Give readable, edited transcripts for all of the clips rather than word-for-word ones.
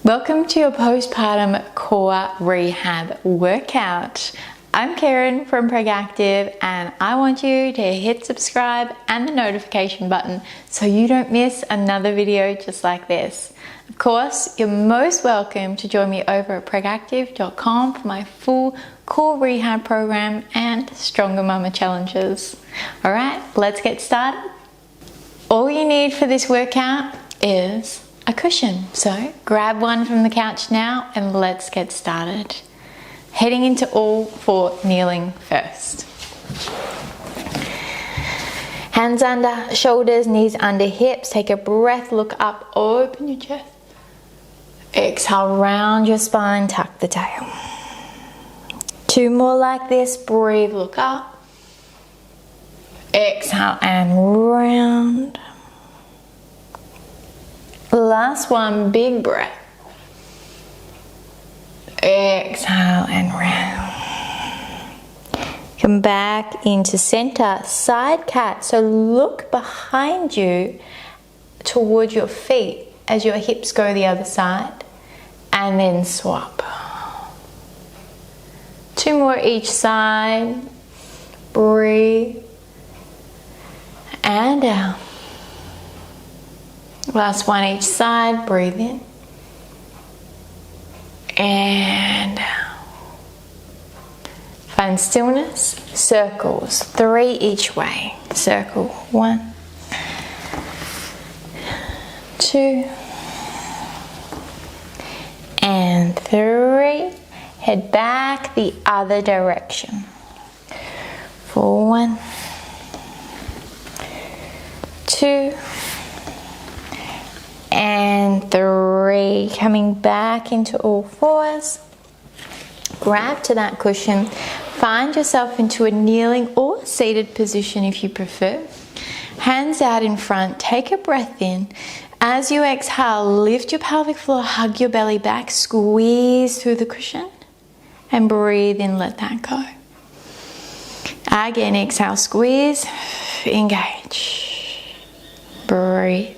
Welcome to your postpartum core rehab workout. I'm Karen from Corrective and I want you to hit subscribe and the notification button so you don't miss another video just like this. Of course, you're most welcome to join me over at corrective.com for my full core rehab program and Stronger Mama challenges. All right, let's get started. All you need for this workout is a cushion. So grab one from the couch now and let's get started. Heading into all four kneeling first. Hands under shoulders, knees under hips. Take a breath, look up, open your chest. Exhale, round your spine, tuck the tail. Two more like this, breathe, look up. Exhale and round. Last one, big breath. Exhale and round. Come back into center, side cat. So look behind you toward your feet as your hips go the other side. And then swap. Two more each side. Breathe. And out. Last one each side, breathe in and out. Find stillness, circles, 3 each way. Circle 1, 2, and 3. Head back the other direction. 4, 1, 2, and 3. Coming back into all fours. Grab to that cushion. Find yourself into a kneeling or seated position if you prefer. Hands out in front. Take a breath in. As you exhale, lift your pelvic floor, hug your belly back, squeeze through the cushion, and breathe in, let that go. Again, exhale, squeeze, engage, breathe.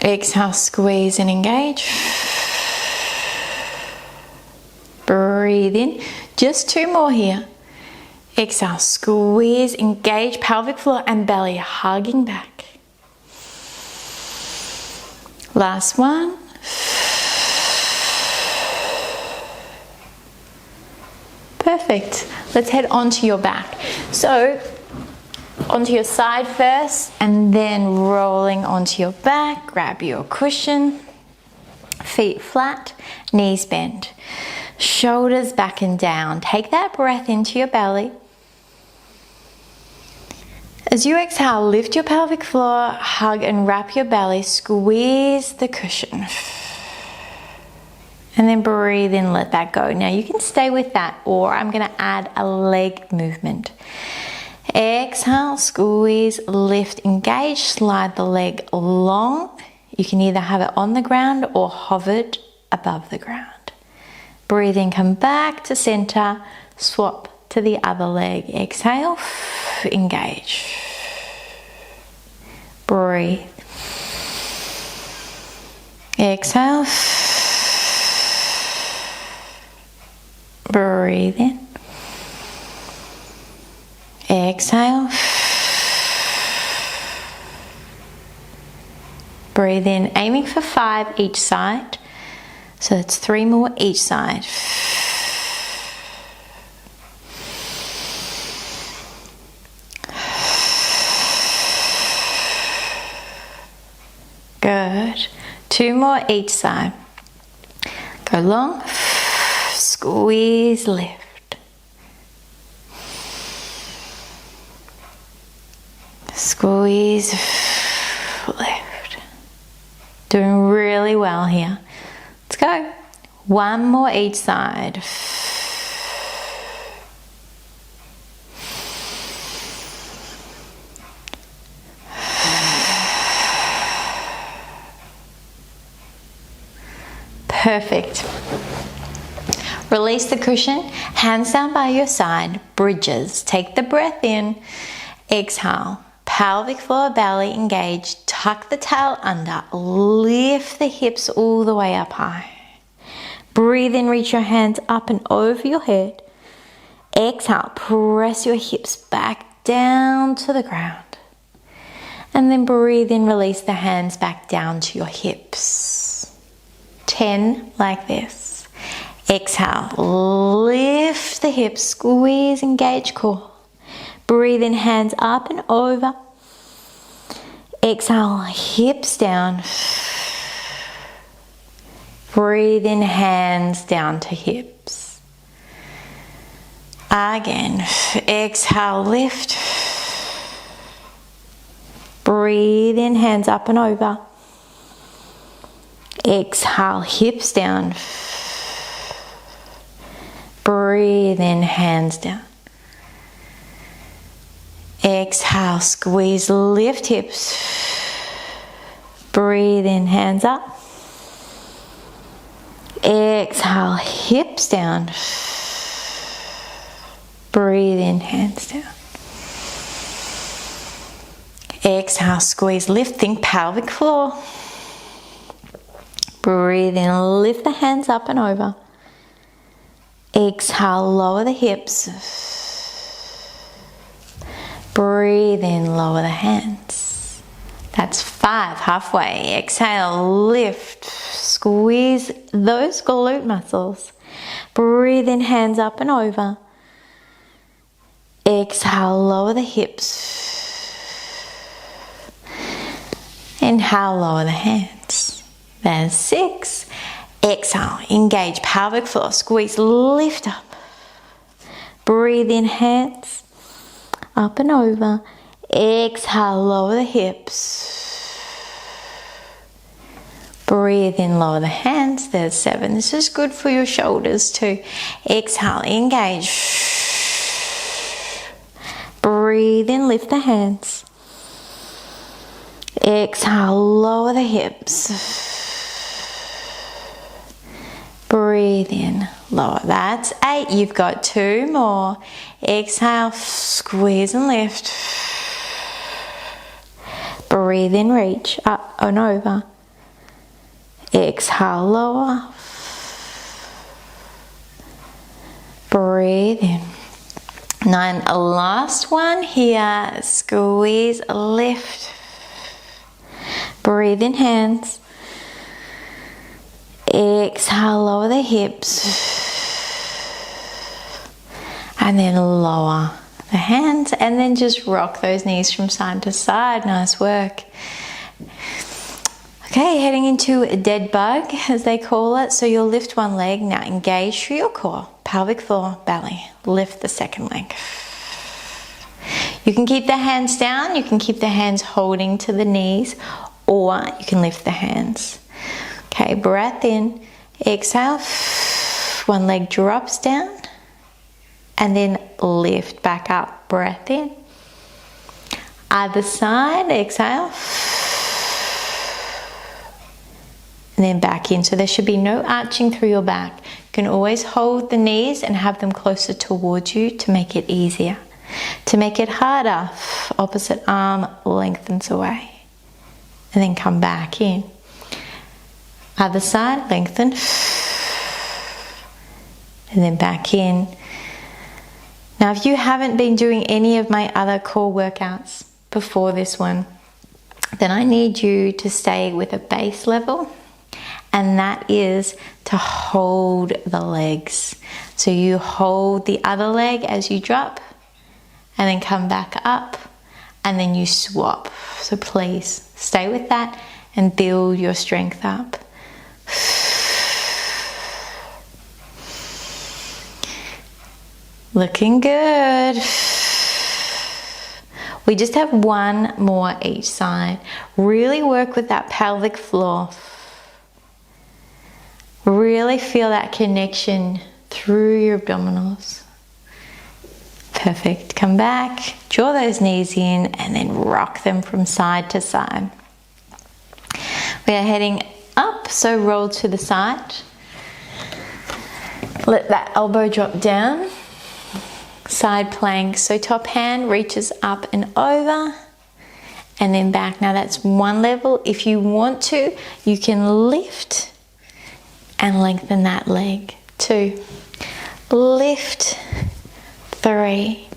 Exhale, squeeze and engage. Breathe in. Just 2 more here. Exhale, squeeze, engage, pelvic floor and belly hugging back. Last one. Perfect. Let's head onto your back. So, onto your side first and then rolling onto your back. Grab your cushion, feet flat, knees bent, shoulders back and down. Take that breath into your belly. As you exhale, lift your pelvic floor, hug and wrap your belly, squeeze the cushion. And then breathe in, let that go. Now you can stay with that or I'm going to add a leg movement. Exhale, squeeze, lift, engage, slide the leg long. You can either have it on the ground or hovered above the ground. Breathe in, come back to center, swap to the other leg. Exhale, engage. Breathe. Exhale. Breathe in. Exhale. Breathe in, aiming for 5 each side. So that's 3 more each side. Good. 2 more each side. Go long. Squeeze, lift. Squeeze, lift. Doing really well here. Let's go. 1 more each side. Perfect. Release the cushion, hands down by your side, bridges. Take the breath in, exhale. Pelvic floor, belly engaged, tuck the tail under, lift the hips all the way up high. Breathe in, reach your hands up and over your head. Exhale, press your hips back down to the ground. And then breathe in, release the hands back down to your hips. 10 like this. Exhale, lift the hips, squeeze, engage core. Breathe in, hands up and over. Exhale, hips down. Breathe in, hands down to hips. Again, exhale, lift. Breathe in, hands up and over. Exhale, hips down. Breathe in, hands down. Exhale, squeeze, lift hips. Breathe in, hands up. Exhale, hips down. Breathe in, hands down. Exhale, squeeze, lift, think pelvic floor. Breathe in, lift the hands up and over. Exhale, lower the hips. Breathe in, lower the hands. That's 5, halfway. Exhale, lift, squeeze those glute muscles. Breathe in, hands up and over. Exhale, lower the hips. Inhale, lower the hands. There's 6. Exhale, engage pelvic floor, squeeze, lift up. Breathe in, hands up and over. Exhale, lower the hips. Breathe in, lower the hands. There's 7. This is good for your shoulders too. Exhale, engage. Breathe in, lift the hands. Exhale, lower the hips. Breathe in, lower. That's 8. You've got 2 more. Exhale, squeeze and lift. Breathe in, reach up and over. Exhale, lower. Breathe in. 9, last one here. Squeeze, lift. Breathe in, hands. Exhale, lower the hips. And then lower the hands. And then just rock those knees from side to side. Nice work. Okay, heading into a dead bug, as they call it. So you'll lift one leg. Now engage through your core. Pelvic floor, belly. Lift the second leg. You can keep the hands down. You can keep the hands holding to the knees. Or you can lift the hands. Okay, breath in. Exhale. One leg drops down. And then lift back up. Breath in. Other side. Exhale. And then back in. So there should be no arching through your back. You can always hold the knees and have them closer towards you to make it easier. To make it harder, opposite arm lengthens away. And then come back in. Other side, lengthen. And then back in. Now if you haven't been doing any of my other core workouts before this one, then I need you to stay with a base level. And that is to hold the legs. So you hold the other leg as you drop. And then come back up. And then you swap. So please stay with that and build your strength up. Looking good. We just have one more each side. Really work with that pelvic floor. Really feel that connection through your abdominals. Perfect. Come back, draw those knees in, and then rock them from side to side. We are heading up, so roll to the side. Let that elbow drop down. Side plank. So top hand reaches up and over. and then back. Now that's one level. If you want to, you can lift and lengthen that leg. 2, lift, 3,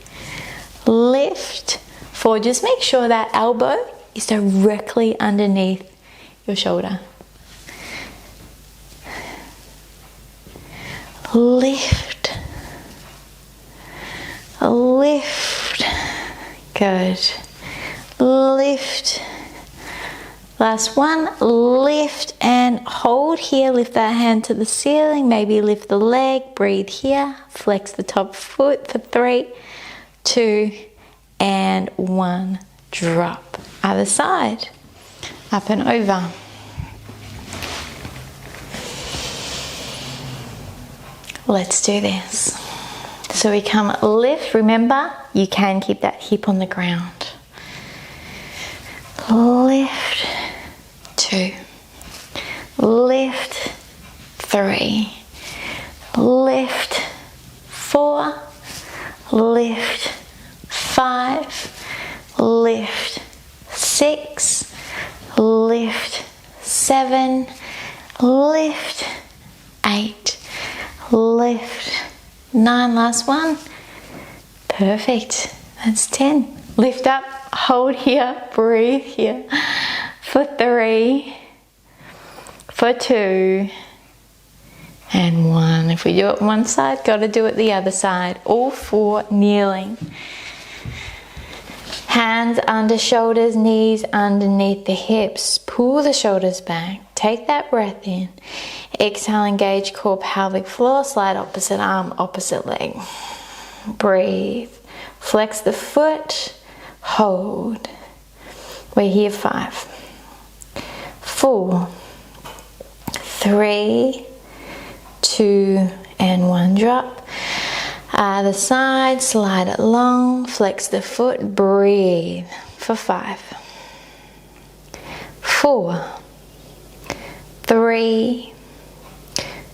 lift, 4. Just make sure that elbow is directly underneath your shoulder. Lift, lift, good. Lift, last one, lift and hold here. Lift that hand to the ceiling, maybe lift the leg, breathe here, flex the top foot for 3, 2, and 1, drop. Other side, up and over. Let's do this. So we come lift. Remember, you can keep that hip on the ground. Lift, 2, lift, 3, lift, 4, lift, 5, lift, 6, lift, 7, lift, 8, lift, 9, last one. Perfect. That's 10. Lift up, hold here, breathe here. For 3, for 2, and 1. If we do it one side, got to do it the other side. All 4 kneeling. Hands under shoulders, knees underneath the hips. Pull the shoulders back. Take that breath in. Exhale, engage core, pelvic floor. Slide opposite arm, opposite leg. Breathe. Flex the foot. Hold. We're here. 5, 4, 3, 2, and 1. Drop. Other side, slide it long, flex the foot, breathe for 5, 4, 3,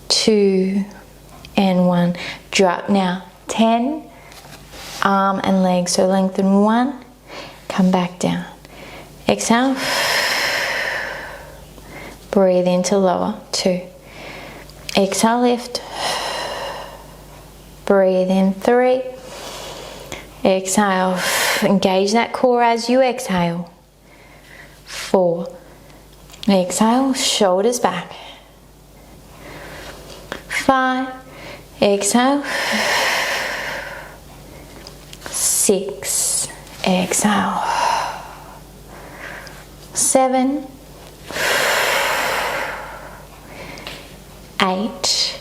2, and 1. Drop now. 10, arm and leg. So lengthen 1, come back down. Exhale. Breathe into lower. 2. Exhale, lift. Breathe in. 3. Exhale. Engage that core as you exhale. 4. Exhale. Shoulders back. 5. Exhale. 6. Exhale. 7. 8.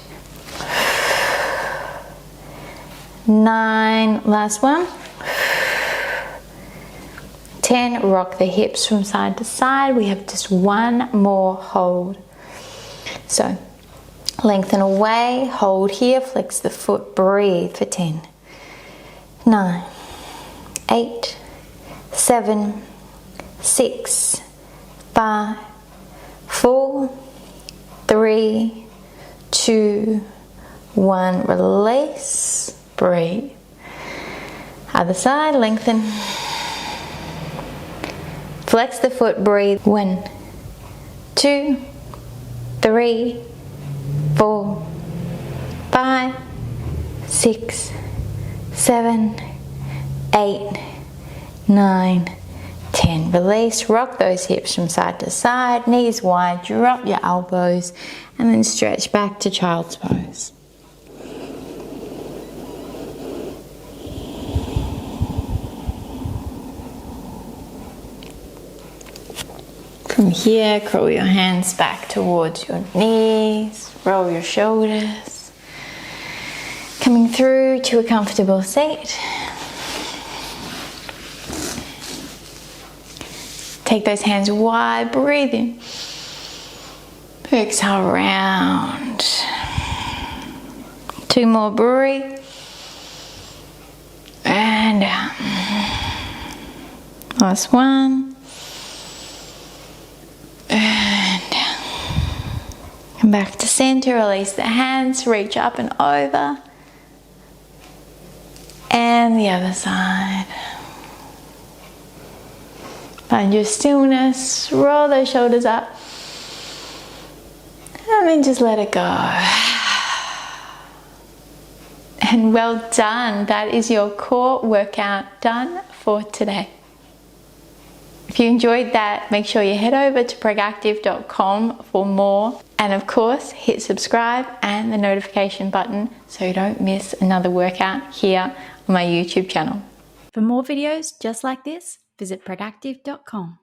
9. Last one. 10. Rock the hips from side to side. We have just one more hold. So lengthen away, hold here, flex the foot, breathe for 10. 9, 8, 7, 6, 5, 4, 3, 2, 1. Release, breathe. Other side, lengthen. Flex the foot, breathe. 1, 2, 3, 4, 5, 6, 7, 8, 9, 10. Release, rock those hips from side to side, knees wide, drop your elbows, and then stretch back to child's pose. From here, curl your hands back towards your knees, roll your shoulders. Coming through to a comfortable seat. Take those hands wide, breathe in. Exhale, round. 2 more, breathe. And down. Last one. And down. Come back to center, release the hands, reach up and over. And the other side. Find your stillness, roll those shoulders up, and then just let it go. And well done, that is your core workout done for today. If you enjoyed that, make sure you head over to proactive.com for more. And of course, hit subscribe and the notification button so you don't miss another workout here on my YouTube channel. For more videos just like this, visit proactive.com.